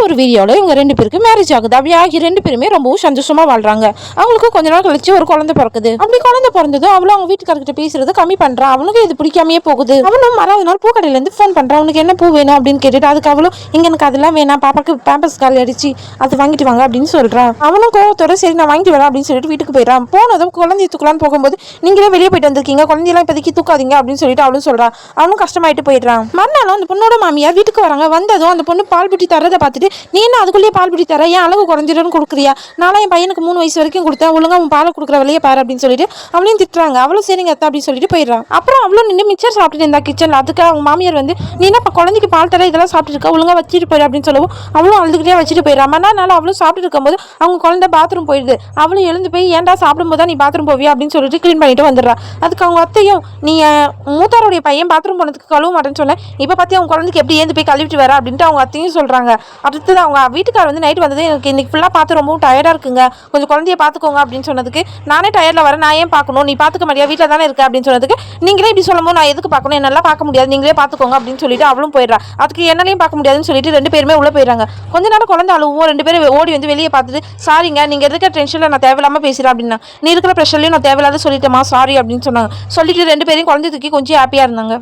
ஒரு வீடியோவில் இவங்க 2 பேருக்கு மேரேஜ் ஆகுது. அப்படி ஆகி 2 பேருமே ரொம்பவும் சந்தோஷமா வாழ்றாங்க. அவங்களுக்கு கொஞ்ச நாள் கழிச்சு ஒரு குழந்தை பிறக்குது. அப்படி குழந்தை பிறந்ததும் அவளும் அவங்க வீட்டுக்காரர்கிட்ட பேசுறது கம்மி பண்றான். அவனுக்கு இது பிடிக்காமையே போகுது. அவனும் மறாவது நாள் பூக்கடையில இருந்து ஃபோன் பண்றான். உனக்கு என்ன பூ வேணும் அப்படின்னு கேட்டுட்டு அதுக்கு அவளும் இங்க எனக்கு அதெல்லாம் வேணாம், பாப்பாக்கு பேம்பஸ் கால் அடிச்சு அது வாங்கிட்டு வாங்க அப்படின்னு சொல்றான். அவனும் கோவத்தோட சரி நான் வாங்கிட்டு வரேன் அப்படின்னு சொல்லிட்டு வீட்டுக்கு போயிடறான். போனதும் குழந்தைய தூக்கலான்னு போகும்போது நீங்களே வெளியே போயிட்டு வந்திருக்கீங்க, குழந்தையெல்லாம் இப்போதைக்கு தூக்காதீங்க அப்படின்னு சொல்லிட்டு அவளும் சொல்றான். அவனும் கஷ்டமாயிட்டு போயிடுறான். மறுநாளும் அந்த பொண்ணோட மாமியார் வீட்டுக்கு வராங்க. வந்ததும் அந்த பொண்ணு பால் புட்டி தரதை பார்த்துட்டு நீ என்ன அதுக்குள்ளேயே பால் புட்டி தர, ஏன் அளவு குறைஞ்சிடுன்னு கொடுக்குறியா, நானும் என் பையனுக்கு 3 வயசு வரைக்கும் கொடுத்தேன், ஒழுங்கா அவன் பால் கொடுக்குற வழியே பாரு அப்படின்னு சொல்லிட்டு அவளையும் திட்டுறாங்க. அவளும் சரிங்க அத்தா அப்படின்னு சொல்லிட்டு போயிடுறான். அப்புறம் அவளும் நின்று மிச்சர் சாப்பிட்டுட்டு இருந்தா கிச்சன்ல. அதுக்கு அவங்க மாமியார் வந்து நீ என்ன குழந்தைக்கு பால் தர இதெல்லாம் சாப்பிட்டு இருக்கா, ஒழுங்கா வச்சுட்டு போயிரு அப்படின்னு சொல்லவும் அவளும் அழுதுகிட்டே வச்சுட்டு போயிடறான். மறுநாள் அவளும் சாப்பிட்டு இருக்கும்போது அவங்க குழந்தை பாத்ரூம் போயிடுது. அவளும் எழுந்து போய் ஏன்டா சாப்பிடும்போது தான் நீ பாத்ரூம் போவியா அப்படின்னு சொல்லிட்டு கிளீன் பண்ணிட்டு வந்துடுறா. அதுக்கு அவங்க அத்தையும் நீ மூத்தாருடைய பையன் பாத்ரூம் போனதுக்கு கழுவ மாட்டேன்னு சொன்னேன், இப்போ பார்த்து அவங்க குழந்தைக்கு எப்படி ஏந்து போய் கழுவிட்டு வர அப்படின்ட்டு அவங்க அத்தையும் சொல்றாங்க. அடுத்தது அவங்க வீட்டுக்கார் வந்து நைட் வந்தது எனக்கு இன்னைக்கு ஃபுல்லாக பார்த்து ரொம்பவும் டயர்டாக இருக்குங்க, கொஞ்சம் குழந்தைய பார்த்துக்கோங்க அப்படின்னு சொன்னதுக்கு நானே டயர்டில் வரேன், நான் ஏன் பார்க்கணும், நீ பார்த்துக்க முடியாது வீட்டில் தானே இருக்க அப்படின்னு சொன்னதுக்கு நீங்களே இப்படி சொல்லும்போது நான் எதுக்கு பார்க்கணும், என்னால் பார்க்க முடியாது, நீங்களே பார்த்துக்கோங்க அப்படின்னு சொல்லிட்டு அவளும் போயிடுறா. அதுக்கு என்னாலையும் பார்க்க முடியாதுன்னு சொல்லிட்டு 2 பேருமே உள்ள போயிடுறாங்க. கொஞ்ச நேரம் குழந்தை அழுவும். 2 பேரும் ஓடி வந்து வெளியே பார்த்துட்டு சாரிங்க நீங்கள் இருக்கிற டென்ஷனில் நான் தேவையில்லாமல் பேசுகிறேன் அப்படின்னா, நீ இருக்கிற ப்ரெஷர்லையும் நான் தேவையில்லாத சொல்லிட்டேமா சாரி அப்படின்னு சொன்னாங்க. சொல்லிட்டு 2 பேரையும் குழந்தை தூக்கி கொஞ்சம் ஹாப்பியாக இருந்தாங்க.